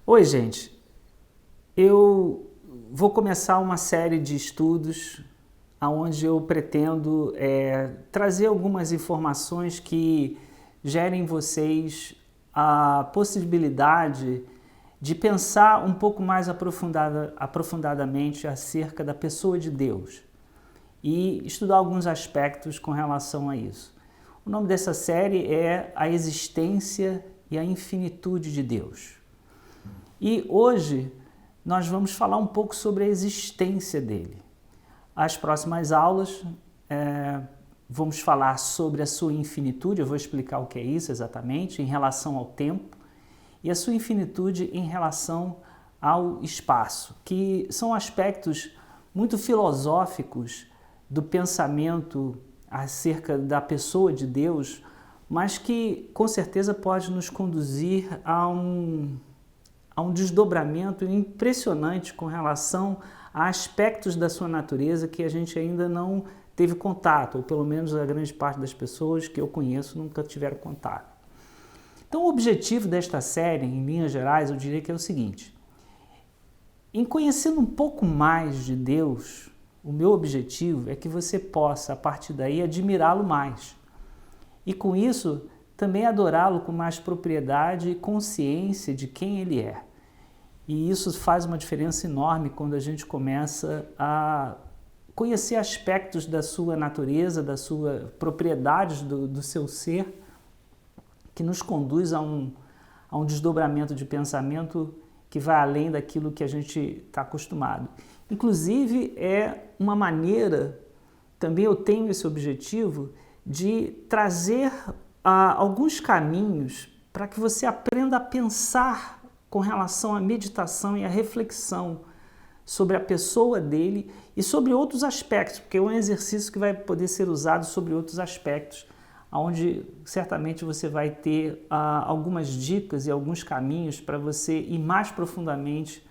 Oi, gente. Eu vou começar uma série de estudos onde eu pretendo trazer algumas informações que gerem em vocês a possibilidade de pensar um pouco mais aprofundadamente acerca da pessoa de Deus e estudar alguns aspectos com relação a isso. O nome dessa série é A Existência e a Infinitude de Deus. E hoje nós vamos falar um pouco sobre a existência dele. As próximas aulas vamos falar sobre a sua infinitude, eu vou explicar o que é isso exatamente, em relação ao tempo, e a sua infinitude em relação ao espaço, que são aspectos muito filosóficos do pensamento acerca da pessoa de Deus, mas que com certeza pode nos conduzir a um desdobramento impressionante com relação a aspectos da sua natureza que a gente ainda não teve contato, ou pelo menos a grande parte das pessoas que eu conheço nunca tiveram contato. Então o objetivo desta série, em linhas gerais, eu diria que é o seguinte: em conhecendo um pouco mais de Deus, o meu objetivo é que você possa, a partir daí, admirá-lo mais. E com isso, também adorá-lo com mais propriedade e consciência de quem ele é. E isso faz uma diferença enorme quando a gente começa a conhecer aspectos da sua natureza, da sua propriedades do seu ser, que nos conduz a um desdobramento de pensamento que vai além daquilo que a gente está acostumado. Inclusive, é uma maneira, também eu tenho esse objetivo, de trazer alguns caminhos para que você aprenda a pensar com relação à meditação e à reflexão sobre a pessoa dele e sobre outros aspectos, porque é um exercício que vai poder ser usado sobre outros aspectos, onde certamente você vai ter algumas dicas e alguns caminhos para você ir mais profundamente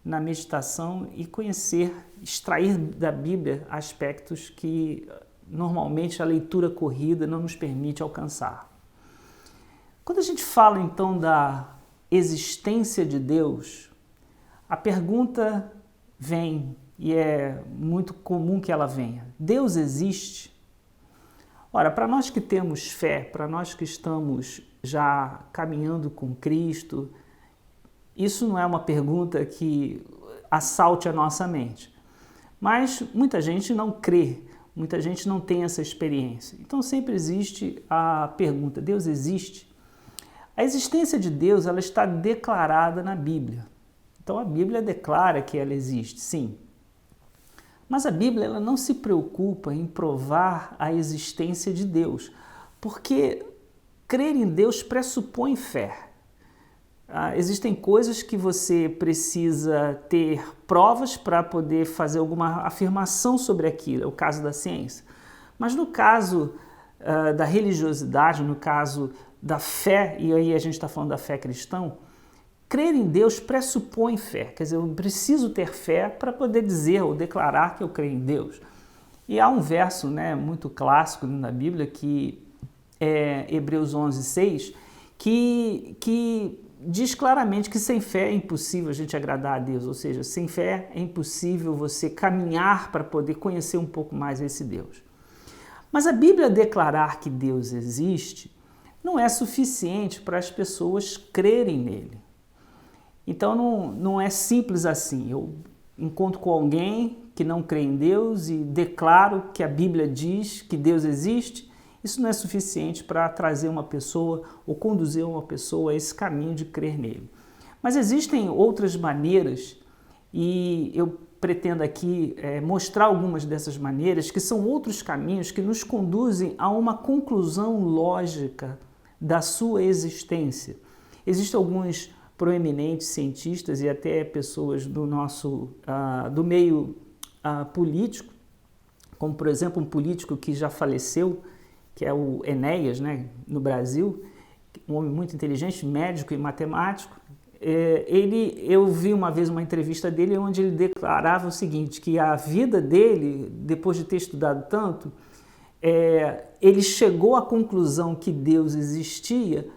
na meditação e conhecer, extrair da Bíblia aspectos que normalmente a leitura corrida não nos permite alcançar. Quando a gente fala então da existência de Deus, a pergunta vem, e é muito comum que ela venha: Deus existe? Ora, para nós que temos fé, para nós que estamos já caminhando com Cristo, isso não é uma pergunta que assalte a nossa mente. Mas muita gente não crê, muita gente não tem essa experiência. Então sempre existe a pergunta: Deus existe? A existência de Deus, ela está declarada na Bíblia. Então a Bíblia declara que ela existe, sim. Mas a Bíblia, ela não se preocupa em provar a existência de Deus, porque crer em Deus pressupõe fé. Existem coisas que você precisa ter provas para poder fazer alguma afirmação sobre aquilo, é o caso da ciência. Mas no caso da religiosidade, no caso da fé, e aí a gente está falando da fé cristã, crer em Deus pressupõe fé. Quer dizer, eu preciso ter fé para poder dizer ou declarar que eu creio em Deus. E há um verso muito clássico na Bíblia, que é Hebreus 11:6, que diz claramente que sem fé é impossível a gente agradar a Deus, ou seja, sem fé é impossível você caminhar para poder conhecer um pouco mais esse Deus. Mas a Bíblia declarar que Deus existe não é suficiente para as pessoas crerem nele. Então não é simples assim. Eu encontro com alguém que não crê em Deus e declaro que a Bíblia diz que Deus existe. Isso não é suficiente para trazer uma pessoa ou conduzir uma pessoa a esse caminho de crer nele. Mas existem outras maneiras, e eu pretendo aqui mostrar algumas dessas maneiras, que são outros caminhos que nos conduzem a uma conclusão lógica da sua existência. Existem alguns proeminentes cientistas e até pessoas do meio político, como por exemplo um político que já faleceu, que é o Enéas, no Brasil, um homem muito inteligente, médico e matemático. Eu vi uma vez uma entrevista dele onde ele declarava o seguinte, que a vida dele, depois de ter estudado tanto, ele chegou à conclusão que Deus existia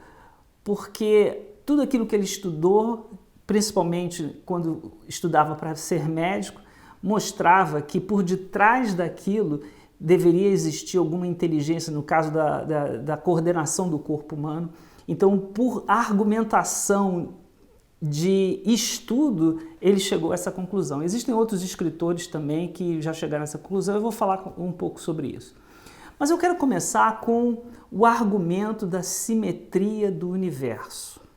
porque tudo aquilo que ele estudou principalmente quando estudava para ser médico, mostrava que por detrás daquilo deveria existir alguma inteligência, no caso da coordenação do corpo humano. Então, por argumentação de estudo, ele chegou a essa conclusão. Existem outros escritores também que já chegaram a essa conclusão, eu vou falar um pouco sobre isso. Mas eu quero começar com o argumento da simetria do universo.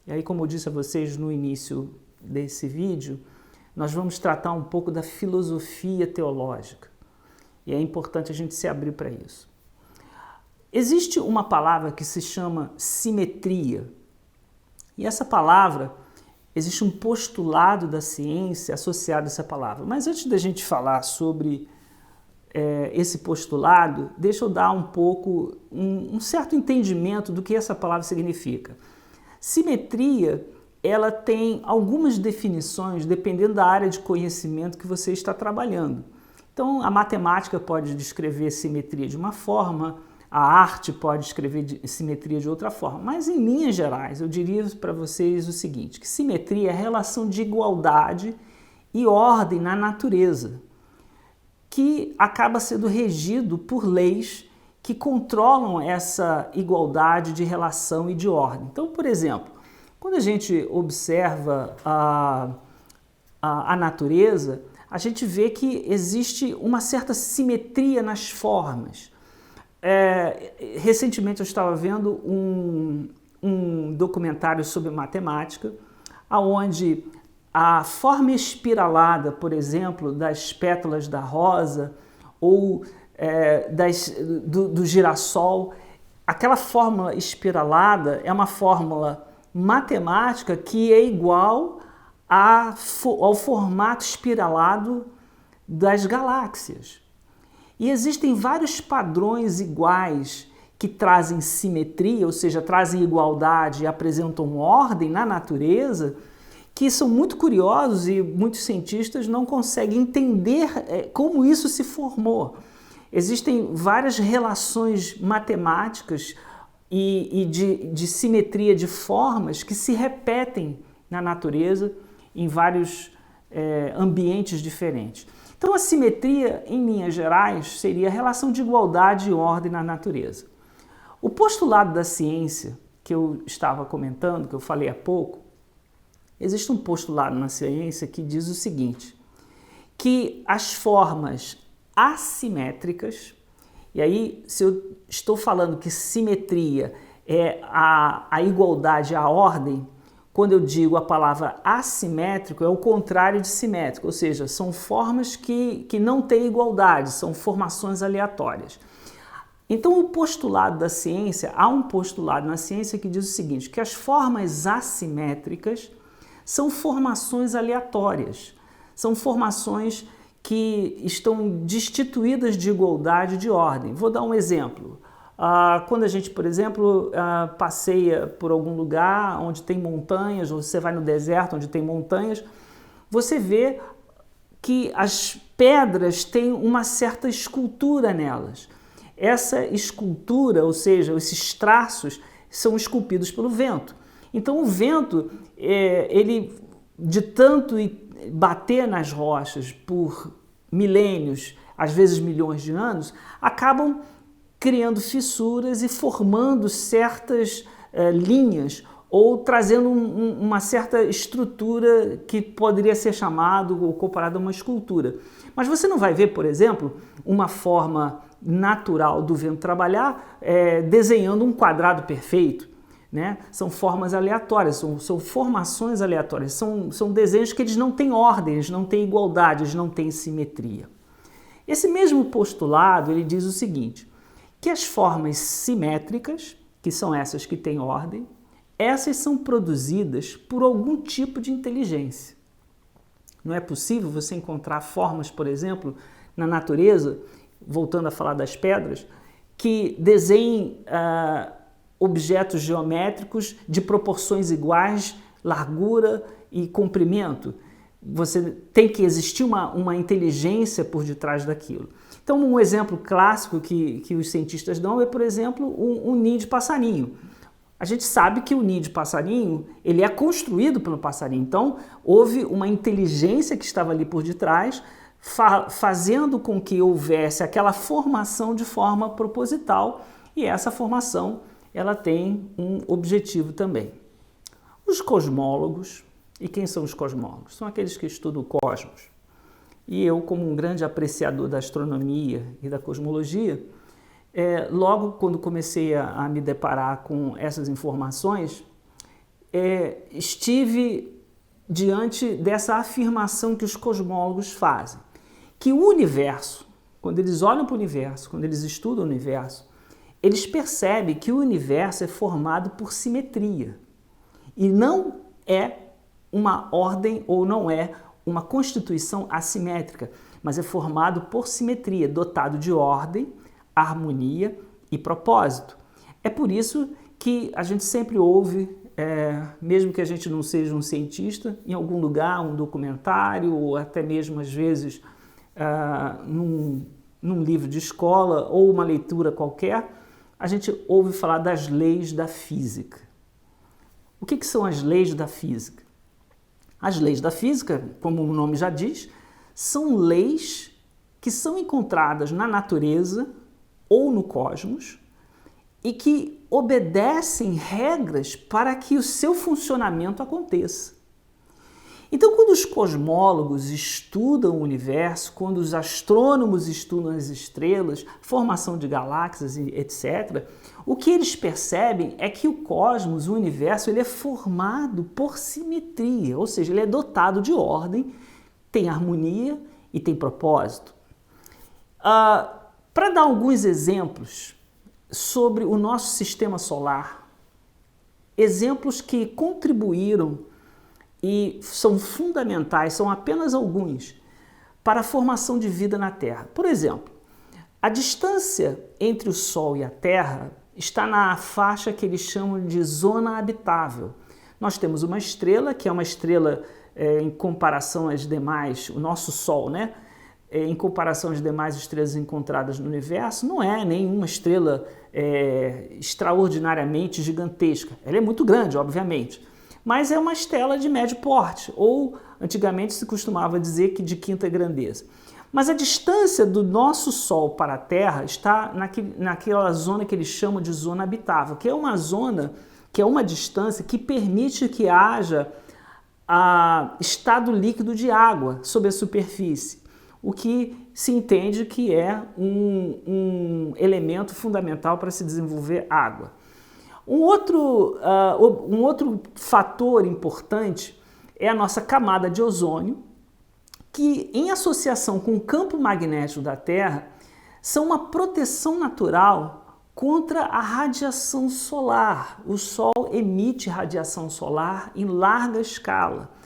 E aí, como eu disse a vocês no início desse vídeo, nós vamos tratar um pouco da filosofia teológica. E é importante a gente se abrir para isso. Existe uma palavra que se chama simetria. E essa palavra, existe um postulado da ciência associado a essa palavra. Mas antes da gente falar sobre esse postulado, deixa eu dar um pouco, um certo entendimento do que essa palavra significa. Simetria, ela tem algumas definições dependendo da área de conhecimento que você está trabalhando. Então, a matemática pode descrever simetria de uma forma, a arte pode descrever simetria de outra forma, mas em linhas gerais eu diria para vocês o seguinte, que simetria é a relação de igualdade e ordem na natureza, que acaba sendo regido por leis que controlam essa igualdade de relação e de ordem. Então, por exemplo, quando a gente observa a natureza, a gente vê que existe uma certa simetria nas formas. Recentemente eu estava vendo um documentário sobre matemática, onde a forma espiralada, por exemplo, das pétalas da rosa ou do girassol, aquela fórmula espiralada é uma fórmula matemática que é igual ao formato espiralado das galáxias. E existem vários padrões iguais que trazem simetria, ou seja, trazem igualdade e apresentam ordem na natureza, que são muito curiosos e muitos cientistas não conseguem entender como isso se formou. Existem várias relações matemáticas e de simetria de formas que se repetem na natureza em vários ambientes diferentes. Então, a simetria, em linhas gerais, seria a relação de igualdade e ordem na natureza. O postulado da ciência, que eu estava comentando, que eu falei há pouco, existe um postulado na ciência que diz o seguinte, que as formas assimétricas, e aí se eu estou falando que simetria é a igualdade, a ordem, quando eu digo a palavra assimétrico, é o contrário de simétrico, ou seja, são formas que não têm igualdade, são formações aleatórias. Então, o postulado da ciência, há um postulado na ciência que diz o seguinte, que as formas assimétricas são formações aleatórias, são formações que estão destituídas de igualdade e de ordem. Vou dar um exemplo. Quando a gente, por exemplo, passeia por algum lugar onde tem montanhas, ou você vai no deserto onde tem montanhas, você vê que as pedras têm uma certa escultura nelas. Essa escultura, ou seja, esses traços, são esculpidos pelo vento. Então o vento, ele de tanto bater nas rochas por milênios, às vezes milhões de anos, acabam criando fissuras e formando certas linhas ou trazendo uma certa estrutura que poderia ser chamado ou comparado a uma escultura. Mas você não vai ver, por exemplo, uma forma natural do vento trabalhar desenhando um quadrado perfeito, né? São formas aleatórias, são formações aleatórias, são desenhos que eles não têm ordem, eles não têm igualdade, eles não têm simetria. Esse mesmo postulado, ele diz o seguinte, que as formas simétricas, que são essas que têm ordem, essas são produzidas por algum tipo de inteligência. Não é possível você encontrar formas, por exemplo, na natureza, voltando a falar das pedras, que desenhem objetos geométricos de proporções iguais, largura e comprimento. Você tem que existir uma inteligência por detrás daquilo. Então, um exemplo clássico que os cientistas dão é, por exemplo, um ninho de passarinho. A gente sabe que o ninho de passarinho, ele é construído pelo passarinho. Então, houve uma inteligência que estava ali por detrás, fazendo com que houvesse aquela formação de forma proposital, e essa formação, ela tem um objetivo também. Os cosmólogos, e quem são os cosmólogos? São aqueles que estudam o cosmos. E eu, como um grande apreciador da astronomia e da cosmologia, logo quando comecei a me deparar com essas informações, estive diante dessa afirmação que os cosmólogos fazem, que o universo, quando eles olham para o universo, quando eles estudam o universo, eles percebem que o universo é formado por simetria e não é uma ordem ou não é uma constituição assimétrica, mas é formado por simetria, dotado de ordem, harmonia e propósito. É por isso que a gente sempre ouve, mesmo que a gente não seja um cientista, em algum lugar, um documentário, ou até mesmo às vezes num livro de escola ou uma leitura qualquer, a gente ouve falar das leis da física. O que são as leis da física? As leis da física, como o nome já diz, são leis que são encontradas na natureza ou no cosmos e que obedecem regras para que o seu funcionamento aconteça. Então, quando os cosmólogos estudam o universo, quando os astrônomos estudam as estrelas, formação de galáxias, etc., o que eles percebem é que o cosmos, o universo, ele é formado por simetria, ou seja, ele é dotado de ordem, tem harmonia e tem propósito. Para dar alguns exemplos sobre o nosso sistema solar, exemplos que contribuíram e são fundamentais, são apenas alguns, para a formação de vida na Terra. Por exemplo, a distância entre o Sol e a Terra está na faixa que eles chamam de zona habitável. Nós temos uma estrela, que é uma estrela em comparação às demais, o nosso Sol, né? Em comparação às demais estrelas encontradas no universo, não é nenhuma estrela extraordinariamente gigantesca. Ela é muito grande, obviamente, mas é uma estrela de médio porte, ou antigamente se costumava dizer que de quinta grandeza. Mas a distância do nosso Sol para a Terra está naquela zona que eles chamam de zona habitável, que é uma zona, que é uma distância que permite que haja estado líquido de água sobre a superfície, o que se entende que é um elemento fundamental para se desenvolver água. Um outro fator importante é a nossa camada de ozônio, que em associação com o campo magnético da Terra são uma proteção natural contra a radiação solar. O Sol emite radiação solar em larga escala.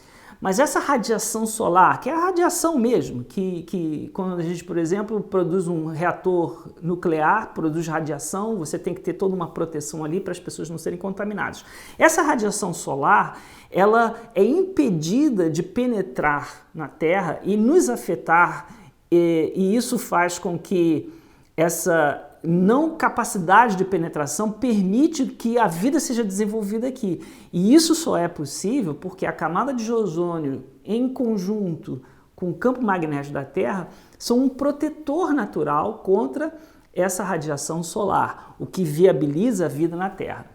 Mas essa radiação solar, que é a radiação mesmo, que quando a gente, por exemplo, produz um reator nuclear, produz radiação, você tem que ter toda uma proteção ali para as pessoas não serem contaminadas. Essa radiação solar, ela é impedida de penetrar na Terra e nos afetar, e isso faz com que essa não capacidade de penetração permite que a vida seja desenvolvida aqui. E isso só é possível porque a camada de ozônio, em conjunto com o campo magnético da Terra, são um protetor natural contra essa radiação solar, o que viabiliza a vida na Terra.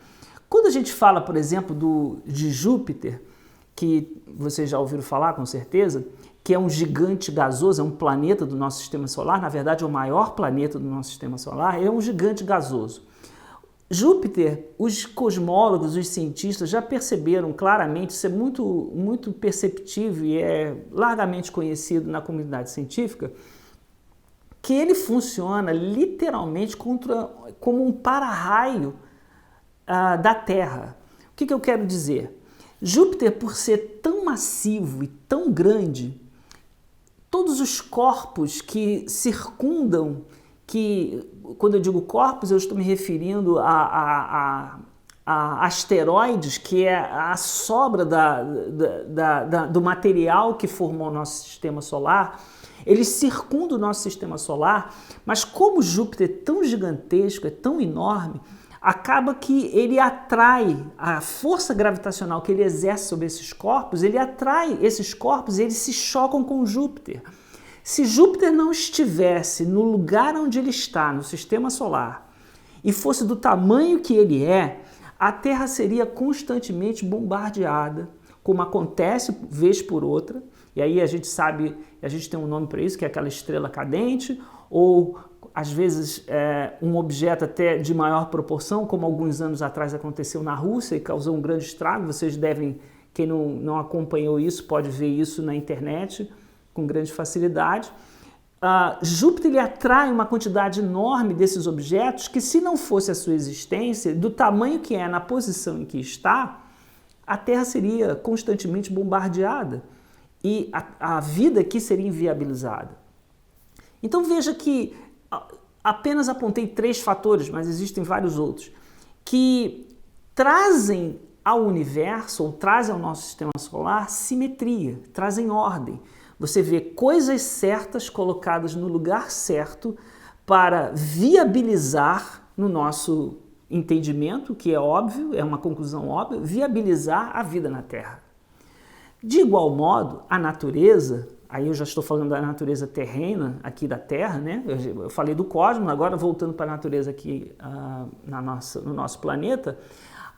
Quando a gente fala, por exemplo, de Júpiter, que vocês já ouviram falar com certeza, que é um gigante gasoso, é um planeta do nosso sistema solar, na verdade é o maior planeta do nosso sistema solar, é um gigante gasoso. Júpiter, os cosmólogos, os cientistas já perceberam claramente, isso é muito perceptível e é largamente conhecido na comunidade científica, que ele funciona literalmente como um para-raio da Terra. O que eu quero dizer? Júpiter, por ser tão massivo e tão grande, todos os corpos que circundam, que quando eu digo corpos, eu estou me referindo a asteroides, que é a sobra do material que formou o nosso sistema solar, eles circundam o nosso sistema solar, mas como Júpiter é tão gigantesco, é tão enorme, acaba que ele atrai a força gravitacional que ele exerce sobre esses corpos, ele atrai esses corpos e eles se chocam com Júpiter. Se Júpiter não estivesse no lugar onde ele está, no sistema solar, e fosse do tamanho que ele é, a Terra seria constantemente bombardeada, como acontece vez por outra, e aí a gente sabe, a gente tem um nome para isso, que é aquela estrela cadente, ou às vezes um objeto até de maior proporção, como alguns anos atrás aconteceu na Rússia e causou um grande estrago. Vocês devem, quem não acompanhou isso, pode ver isso na internet com grande facilidade. Júpiter ele atrai uma quantidade enorme desses objetos que, se não fosse a sua existência, do tamanho que é na posição em que está, a Terra seria constantemente bombardeada e a vida aqui seria inviabilizada. Então veja que apenas apontei 3 fatores, mas existem vários outros, que trazem ao universo, ou trazem ao nosso sistema solar, simetria, trazem ordem. Você vê coisas certas colocadas no lugar certo para viabilizar, no nosso entendimento, que é óbvio, é uma conclusão óbvia, viabilizar a vida na Terra. De igual modo, a natureza, aí eu já estou falando da natureza terrena aqui da Terra, né? Eu falei do cosmos, agora voltando para a natureza aqui no nosso planeta,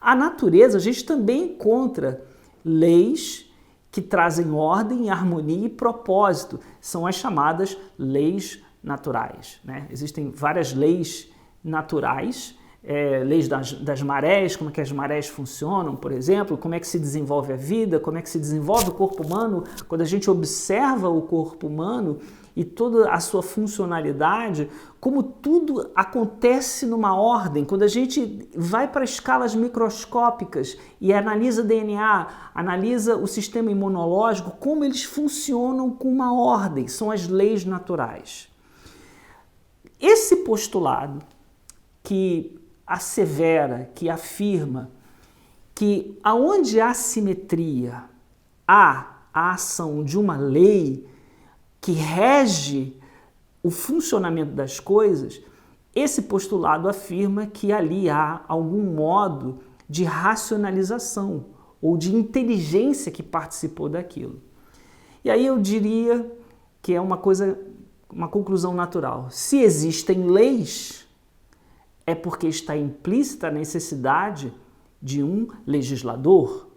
a natureza, a gente também encontra leis que trazem ordem, harmonia e propósito. São as chamadas leis naturais, né? Existem várias leis naturais, leis das marés, como é que as marés funcionam, por exemplo, como é que se desenvolve a vida, como é que se desenvolve o corpo humano. Quando a gente observa o corpo humano e toda a sua funcionalidade, como tudo acontece numa ordem. Quando a gente vai para escalas microscópicas e analisa DNA, analisa o sistema imunológico, como eles funcionam com uma ordem, são as leis naturais. Esse postulado que assevera, que afirma que aonde há simetria, há a ação de uma lei que rege o funcionamento das coisas, esse postulado afirma que ali há algum modo de racionalização ou de inteligência que participou daquilo. E aí eu diria que é uma conclusão natural. Se existem leis, é porque está implícita a necessidade de um legislador.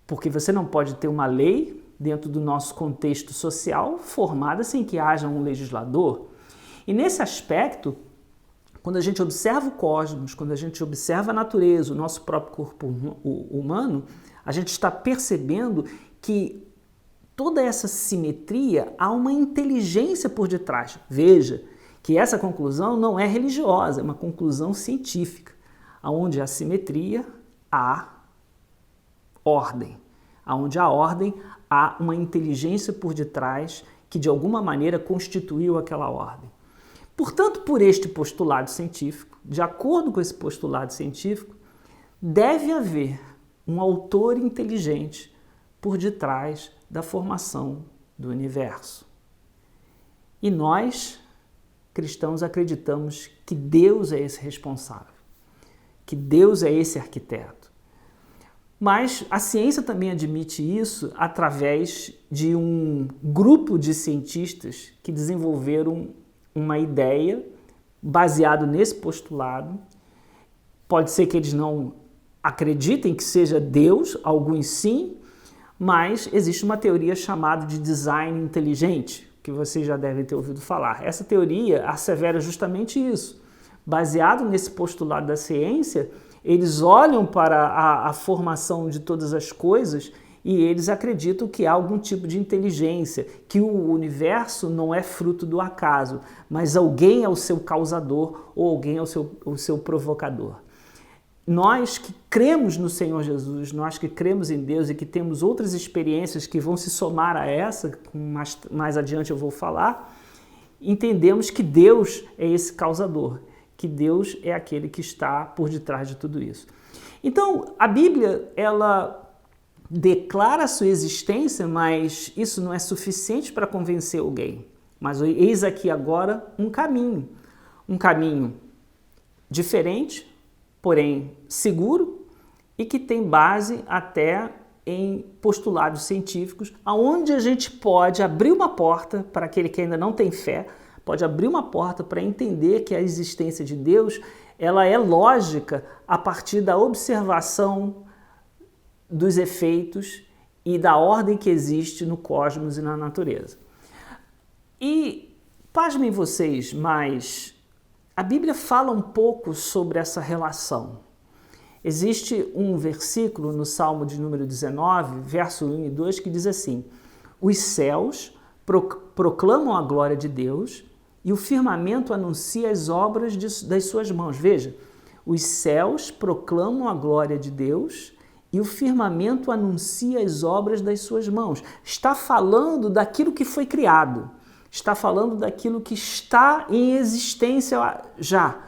Porque você não pode ter uma lei dentro do nosso contexto social formada sem que haja um legislador. E nesse aspecto, quando a gente observa o cosmos, quando a gente observa a natureza, o nosso próprio corpo humano, a gente está percebendo que toda essa simetria, há uma inteligência por detrás. Veja que essa conclusão não é religiosa, é uma conclusão científica. Onde há simetria, há ordem. Onde há ordem, há uma inteligência por detrás que de alguma maneira constituiu aquela ordem. Portanto, por este postulado científico, de acordo com esse postulado científico, deve haver um autor inteligente por detrás da formação do universo. E nós, cristãos, acreditamos que Deus é esse responsável, que Deus é esse arquiteto. Mas a ciência também admite isso através de um grupo de cientistas que desenvolveram uma ideia baseado nesse postulado. Pode ser que eles não acreditem que seja Deus, alguns sim, mas existe uma teoria chamada de design inteligente, que vocês já devem ter ouvido falar. Essa teoria assevera justamente isso. Baseado nesse postulado da ciência, eles olham para a formação de todas as coisas e eles acreditam que há algum tipo de inteligência, que o universo não é fruto do acaso, mas alguém é o seu causador ou alguém é o seu provocador. Nós que cremos no Senhor Jesus, nós que cremos em Deus e que temos outras experiências que vão se somar a essa, mais adiante eu vou falar, entendemos que Deus é esse causador, que Deus é aquele que está por detrás de tudo isso. Então, a Bíblia, ela declara a sua existência, mas isso não é suficiente para convencer alguém. Mas eis aqui agora um caminho diferente, porém seguro e que tem base até em postulados científicos, aonde a gente pode abrir uma porta para aquele que ainda não tem fé, pode abrir uma porta para entender que a existência de Deus, ela é lógica a partir da observação dos efeitos e da ordem que existe no cosmos e na natureza. E, pasmem vocês, mas a Bíblia fala um pouco sobre essa relação. Existe um versículo no Salmo de número 19, verso 1 e 2, que diz assim: os céus proclamam a glória de Deus e o firmamento anuncia as obras das suas mãos. Veja, os céus proclamam a glória de Deus e o firmamento anuncia as obras das suas mãos. Está falando daquilo que foi criado, está falando daquilo que está em existência já,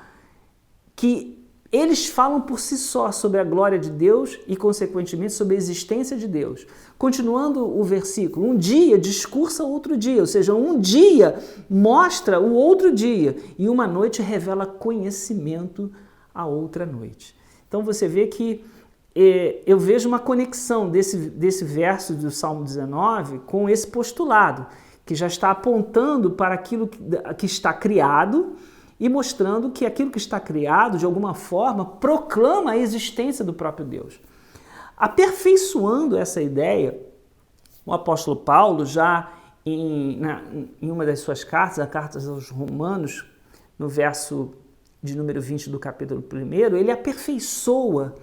que eles falam por si só sobre a glória de Deus e, consequentemente, sobre a existência de Deus. Continuando o versículo, um dia discursa outro dia, ou seja, um dia mostra o outro dia e uma noite revela conhecimento a outra noite. Então você vê que eu vejo uma conexão desse verso do Salmo 19 com esse postulado, que já está apontando para aquilo que está criado e mostrando que aquilo que está criado, de alguma forma, proclama a existência do próprio Deus. Aperfeiçoando essa ideia, o apóstolo Paulo, já em uma das suas cartas, a carta aos Romanos, no verso de número 20 do capítulo 1, ele aperfeiçoa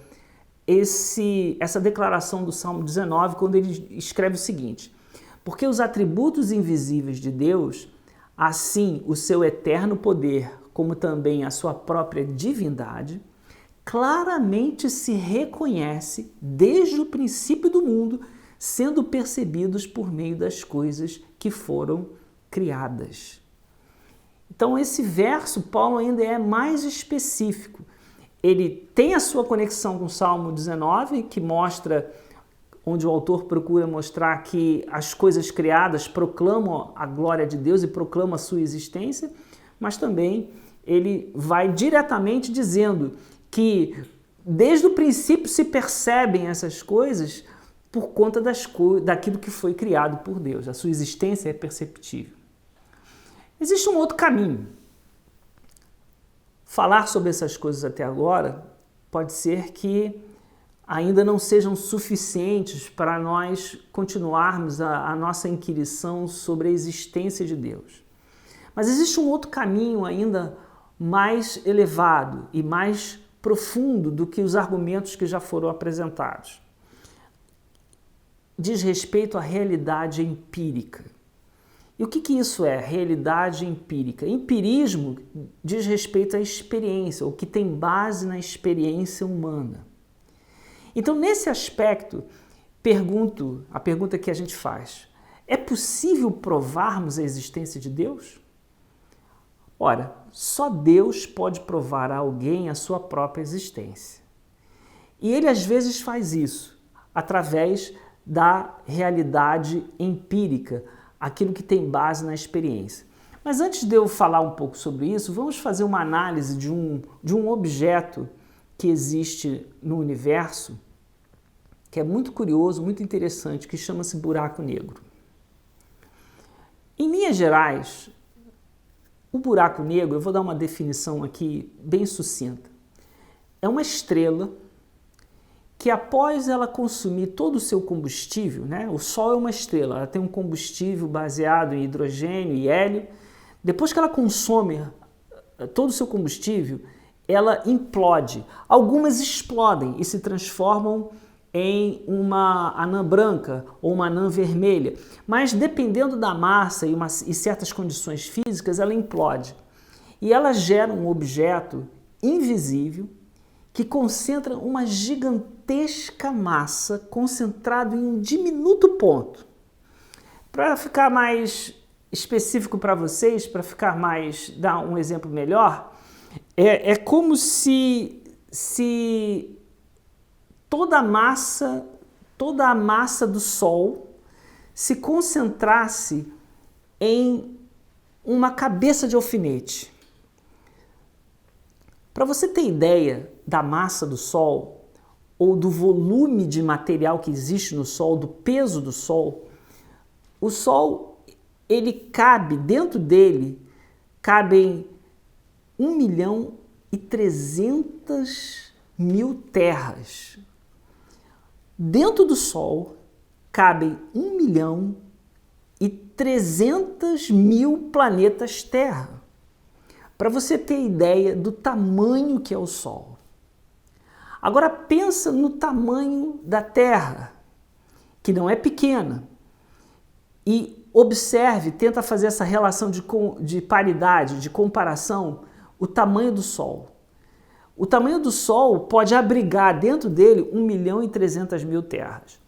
essa declaração do Salmo 19, quando ele escreve o seguinte: porque os atributos invisíveis de Deus, assim o seu eterno poder, como também a sua própria divindade, claramente se reconhece desde o princípio do mundo, sendo percebidos por meio das coisas que foram criadas. Então esse verso, Paulo ainda é mais específico. Ele tem a sua conexão com o Salmo 19, que mostra, onde o autor procura mostrar que as coisas criadas proclamam a glória de Deus e proclamam a sua existência, mas também ele vai diretamente dizendo que desde o princípio se percebem essas coisas por conta daquilo que foi criado por Deus. A sua existência é perceptível. Existe um outro caminho. Falar sobre essas coisas até agora pode ser que ainda não sejam suficientes para nós continuarmos a nossa inquirição sobre a existência de Deus. Mas existe um outro caminho ainda mais elevado e mais profundo do que os argumentos que já foram apresentados. Diz respeito à realidade empírica. E o que isso é, realidade empírica? Empirismo diz respeito à experiência, o que tem base na experiência humana. Então, nesse aspecto, a pergunta que a gente faz: é possível provarmos a existência de Deus? Ora, só Deus pode provar a alguém a sua própria existência. E ele às vezes faz isso através da realidade empírica, aquilo que tem base na experiência. Mas antes de eu falar um pouco sobre isso, vamos fazer uma análise de um objeto que existe no universo, que é muito curioso, muito interessante, que chama-se buraco negro. Em linhas gerais, o buraco negro, eu vou dar uma definição aqui bem sucinta, é uma estrela que, após ela consumir todo o seu combustível, né? O Sol é uma estrela, ela tem um combustível baseado em hidrogênio e hélio. Depois que ela consome todo o seu combustível, ela implode. Algumas explodem e se transformam em uma anã branca ou uma anã vermelha, mas dependendo da massa e certas condições físicas, ela implode. E ela gera um objeto invisível que concentra uma gigantesca massa concentrada em um diminuto ponto. Para ficar mais específico para vocês, dar um exemplo melhor, é como se toda a massa do Sol se concentrasse em uma cabeça de alfinete. Para você ter ideia da massa do Sol, ou do volume de material que existe no Sol, do peso do Sol, o Sol, ele cabe, dentro dele, cabem 1.300.000 terras. Dentro do Sol, cabem 1.300.000 planetas Terra. Para você ter ideia do tamanho que é o Sol. Agora pensa no tamanho da Terra, que não é pequena, e observe, tenta fazer essa relação de paridade, de comparação, o tamanho do Sol. O tamanho do Sol pode abrigar dentro dele 1.300.000 terras.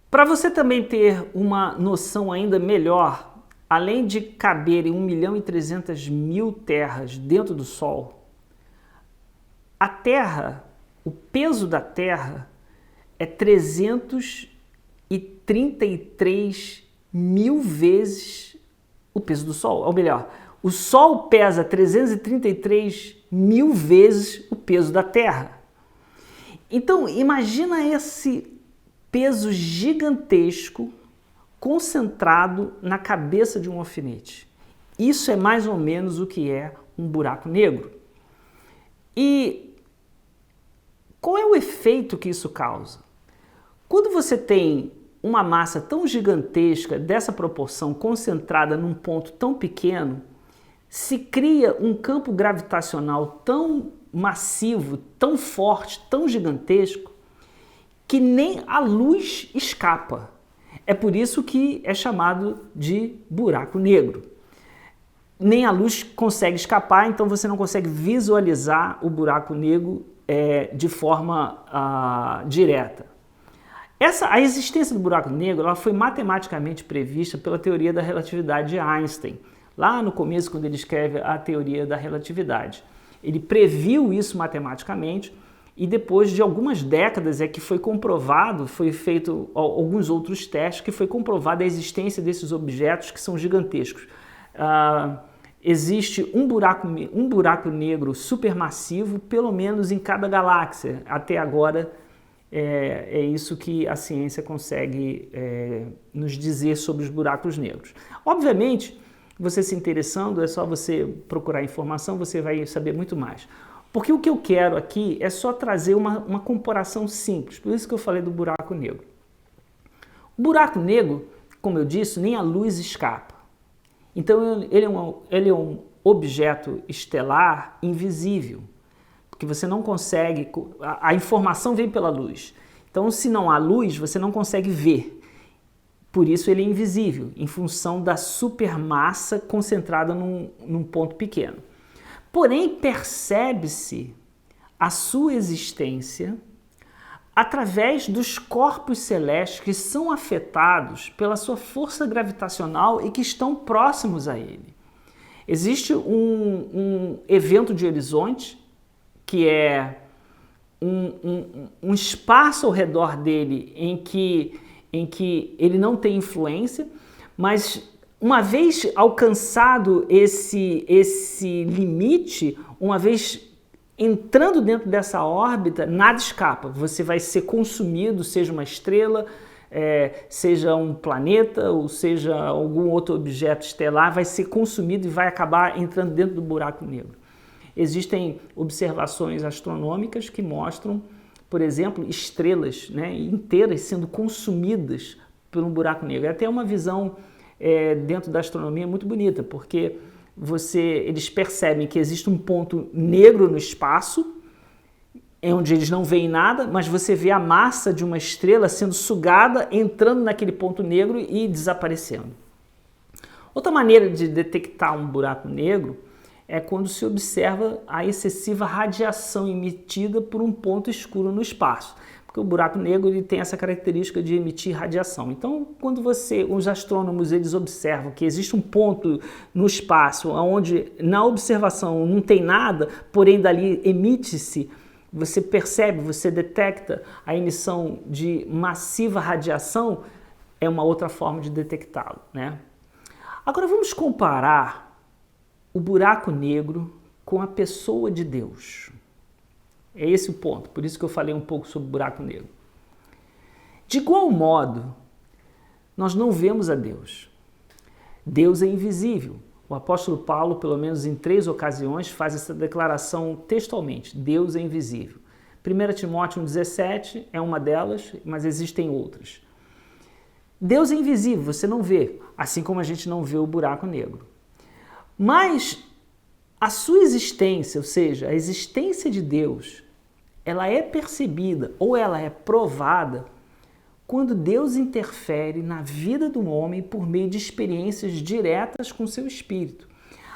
Para você também ter uma noção ainda melhor, além de caberem 1.300.000 terras dentro do Sol, a Terra, o peso da Terra é 333.000 vezes o peso do Sol. Ou melhor, o Sol pesa 333.000 vezes o peso da Terra. Então, imagina esse peso gigantesco concentrado na cabeça de um alfinete. Isso é mais ou menos o que é um buraco negro. E qual é o efeito que isso causa? Quando você tem uma massa tão gigantesca, dessa proporção, concentrada num ponto tão pequeno, se cria um campo gravitacional tão massivo, tão forte, tão gigantesco, que nem a luz escapa. É por isso que é chamado de buraco negro. Nem a luz consegue escapar, então você não consegue visualizar o buraco negro de forma direta. A existência do buraco negro ela foi matematicamente prevista pela teoria da relatividade de Einstein, lá no começo, quando ele escreve a teoria da relatividade. Ele previu isso matematicamente e depois de algumas décadas é que foi comprovado, foi feito alguns outros testes, que foi comprovada a existência desses objetos que são gigantescos. Existe um buraco negro supermassivo, pelo menos em cada galáxia. Até agora é isso que a ciência consegue nos dizer sobre os buracos negros. Obviamente, você se interessando, é só você procurar informação, você vai saber muito mais. Porque o que eu quero aqui é só trazer uma comparação simples, por isso que eu falei do buraco negro. O buraco negro, como eu disse, nem a luz escapa. Então ele é um objeto estelar invisível, porque você não consegue, a informação vem pela luz. Então se não há luz, você não consegue ver. Por isso ele é invisível, em função da supermassa concentrada num ponto pequeno. Porém, percebe-se a sua existência através dos corpos celestes que são afetados pela sua força gravitacional e que estão próximos a ele. Existe um evento de horizonte, que é um espaço ao redor dele em que ele não tem influência, mas uma vez alcançado esse limite, uma vez entrando dentro dessa órbita, nada escapa. Você vai ser consumido, seja uma estrela, seja um planeta, ou seja algum outro objeto estelar, vai ser consumido e vai acabar entrando dentro do buraco negro. Existem observações astronômicas que mostram, por exemplo, estrelas, né, inteiras sendo consumidas por um buraco negro. É até uma visão dentro da astronomia muito bonita, porque eles percebem que existe um ponto negro no espaço, onde eles não veem nada, mas você vê a massa de uma estrela sendo sugada, entrando naquele ponto negro e desaparecendo. Outra maneira de detectar um buraco negro é quando se observa a excessiva radiação emitida por um ponto escuro no espaço. Porque o buraco negro ele tem essa característica de emitir radiação. Então, quando os astrônomos eles observam que existe um ponto no espaço onde na observação não tem nada, porém dali emite-se, você percebe, você detecta a emissão de massiva radiação, é uma outra forma de detectá-lo, né? Agora vamos comparar o buraco negro com a pessoa de Deus. É esse o ponto, por isso que eu falei um pouco sobre o buraco negro. De igual modo, nós não vemos a Deus. Deus é invisível. O apóstolo Paulo, pelo menos em 3 ocasiões, faz essa declaração textualmente. Deus é invisível. 1 Timóteo 1,17 é uma delas, mas existem outras. Deus é invisível, você não vê, assim como a gente não vê o buraco negro. Mas a sua existência, ou seja, a existência de Deus, ela é percebida ou ela é provada quando Deus interfere na vida do homem por meio de experiências diretas com seu espírito.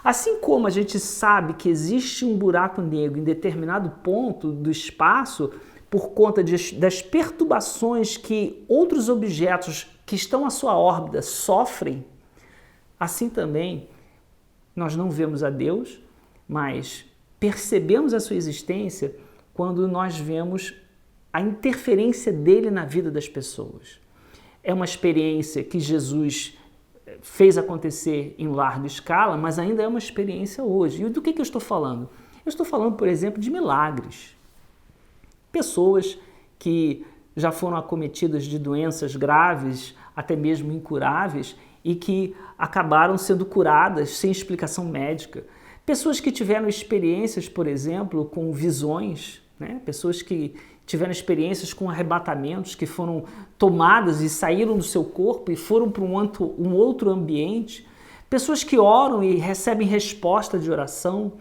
Assim como a gente sabe que existe um buraco negro em determinado ponto do espaço por conta das perturbações que outros objetos que estão à sua órbita sofrem, assim também nós não vemos a Deus, mas percebemos a sua existência quando nós vemos a interferência dele na vida das pessoas. É uma experiência que Jesus fez acontecer em larga escala, mas ainda é uma experiência hoje. E do que eu estou falando? Eu estou falando, por exemplo, de milagres. Pessoas que já foram acometidas de doenças graves, até mesmo incuráveis, e que acabaram sendo curadas sem explicação médica. Pessoas que tiveram experiências, por exemplo, com visões, né? Pessoas que tiveram experiências com arrebatamentos, que foram tomadas e saíram do seu corpo e foram para um outro ambiente. Pessoas que oram e recebem resposta de oração.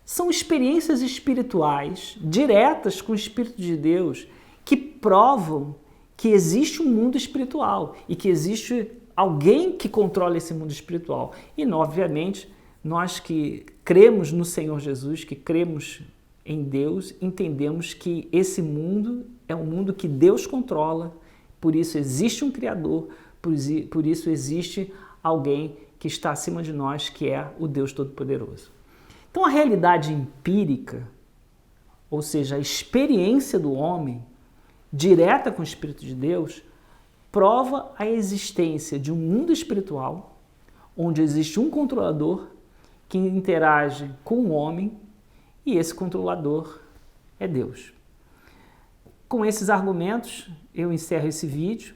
São experiências espirituais diretas com o Espírito de Deus que provam que existe um mundo espiritual e que existe alguém que controla esse mundo espiritual. E, obviamente, nós que cremos no Senhor Jesus, que cremos em Deus, entendemos que esse mundo é um mundo que Deus controla, por isso existe um Criador, por isso existe alguém que está acima de nós, que é o Deus Todo-Poderoso. Então a realidade empírica, ou seja, a experiência do homem, direta com o Espírito de Deus, prova a existência de um mundo espiritual, onde existe um controlador que interage com o homem, e esse controlador é Deus. Com esses argumentos, eu encerro esse vídeo.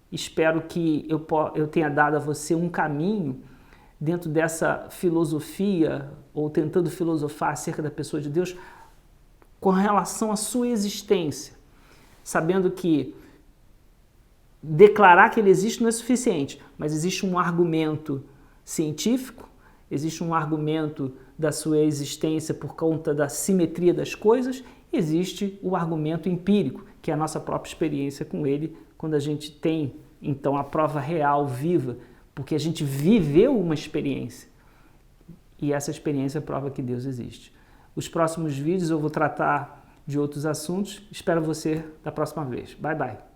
Espero que eu tenha dado a você um caminho dentro dessa filosofia, ou tentando filosofar acerca da pessoa de Deus, com relação à sua existência, sabendo que declarar que ele existe não é suficiente, mas existe um argumento científico, existe um argumento da sua existência por conta da simetria das coisas, existe o argumento empírico, que é a nossa própria experiência com ele, quando a gente tem, então, a prova real, viva, porque a gente viveu uma experiência. E essa experiência prova que Deus existe. Os próximos vídeos eu vou tratar de outros assuntos. Espero você da próxima vez. Bye, bye.